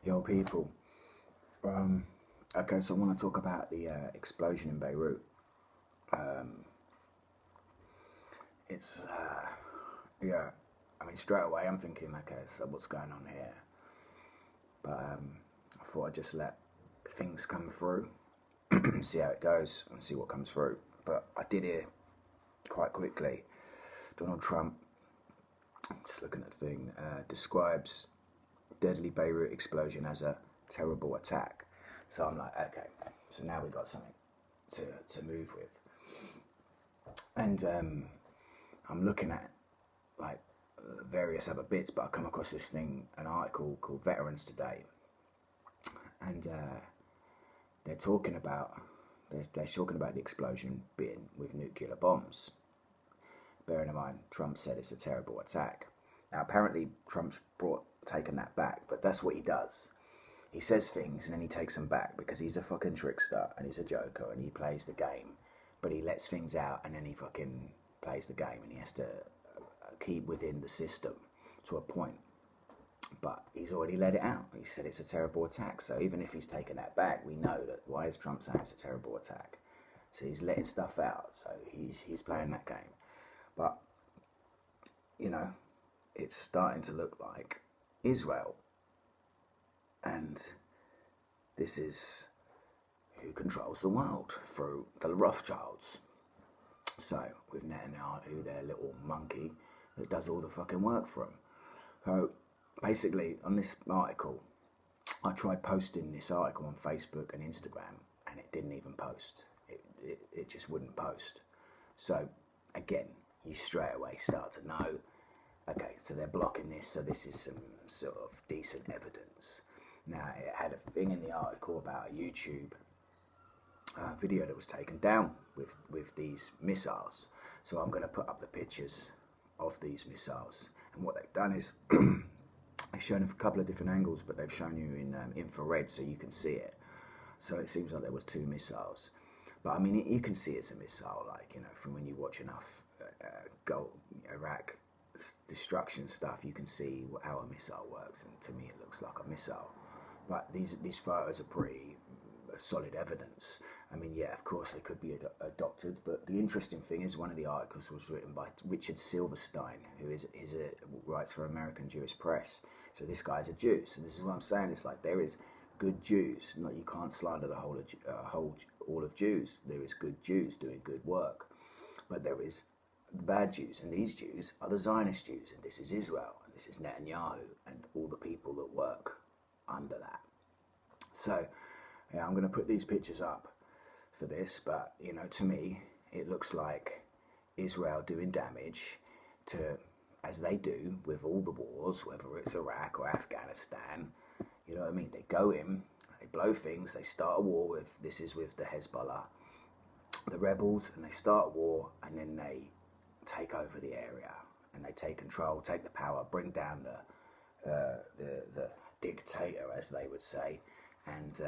Yo, people. Okay, so I want to talk about the explosion in Beirut. It's, yeah, I mean, straight away I'm thinking, okay, so what's going on here? But I thought I'd just let things come through, see how it goes, and see what comes through. But I did hear quite quickly Donald Trump, just looking at the thing, describes deadly Beirut explosion as a terrible attack. So I'm like, okay, so now we got something to move with. And I'm looking at like various other bits, but I come across this thing, an article called Veterans Today, and they're talking about the explosion being with nuclear bombs. Bearing in mind, Trump said it's a terrible attack. Now, apparently, Trump's taken that back, but that's what he does. He says things and then he takes them back because he's a fucking trickster and he's a joker and he plays the game, but he lets things out and then he fucking plays the game and he has to keep within the system to a point. But he's already let it out. He said it's a terrible attack. So even if he's taken that back, we know that why is Trump saying it's a terrible attack? So he's letting stuff out. So he's playing that game. But, you know, it's starting to look like Israel. And this is who controls the world through the Rothschilds. So with Netanyahu, their little monkey that does all the fucking work for them. So basically, on this article, I tried posting this article on Facebook and Instagram, and it didn't even post. It just wouldn't post. So again, you straight away start to know, okay, so they're blocking this, so this is some sort of decent evidence. Now, it had a thing in the article about a YouTube video that was taken down with these missiles. So I'm going to put up the pictures of these missiles. And what they've done is, they've shown a couple of different angles, but they've shown you in infrared so you can see it. So it seems like there was two missiles. But I mean, you can see it's a missile, like, you know, from when you watch enough Iraq destruction stuff, you can see how a missile works. And to me, it looks like a missile. But these photos are pretty solid evidence. I mean, yeah, of course they could be adopted, but the interesting thing is one of the articles was written by Richard Silverstein, who writes for American Jewish Press. So this guy's a Jew. So this is what I'm saying. It's like there is good Jews. Like, you can't slander the all of Jews. There is good Jews doing good work, but there is bad Jews, and these Jews are the Zionist Jews, and this is Israel, and this is Netanyahu, and all the people that work under that. So, yeah, I'm going to put these pictures up for this, but, you know, to me, it looks like Israel doing damage to, as they do with all the wars, whether it's Iraq or Afghanistan, you know what I mean? They go in, they blow things, they start a war with the Hezbollah, the rebels, and they start a war, and then they take over the area, and they take control, take the power, bring down the dictator, as they would say, and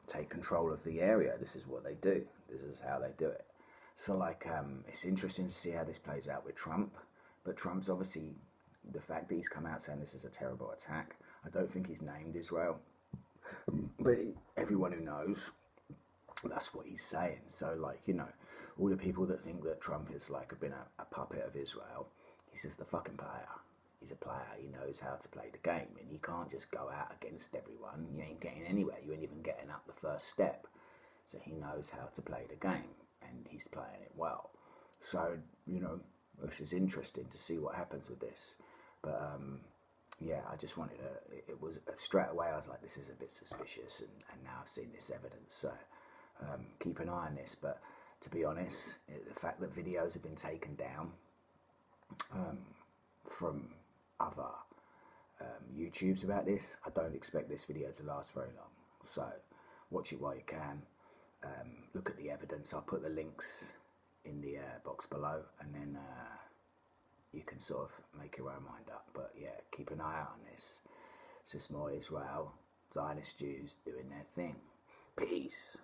take control of the area. This is what they do. This is how they do it. So, like, it's interesting to see how this plays out with Trump. But Trump's obviously, the fact that he's come out saying this is a terrible attack, I don't think he's named Israel. But everyone who knows, that's what he's saying. So, like, you know, all the people that think that Trump has, like, been a puppet of Israel, he's just a fucking player. He's a player. He knows how to play the game, and you can't just go out against everyone. You ain't getting anywhere. You ain't even getting up the first step. So he knows how to play the game, and he's playing it well. So, you know, which is interesting to see what happens with this. But yeah, I just wanted to. It was straight away. I was like, this is a bit suspicious, and now I've seen this evidence. So keep an eye on this. But to be honest, the fact that videos have been taken down from other YouTubes about this, I don't expect this video to last very long. So watch it while you can. Look at the evidence. I'll put the links in the box below, and then you can sort of make your own mind up. But yeah, keep an eye out on this. It's just more Israel, Zionist Jews doing their thing. Peace.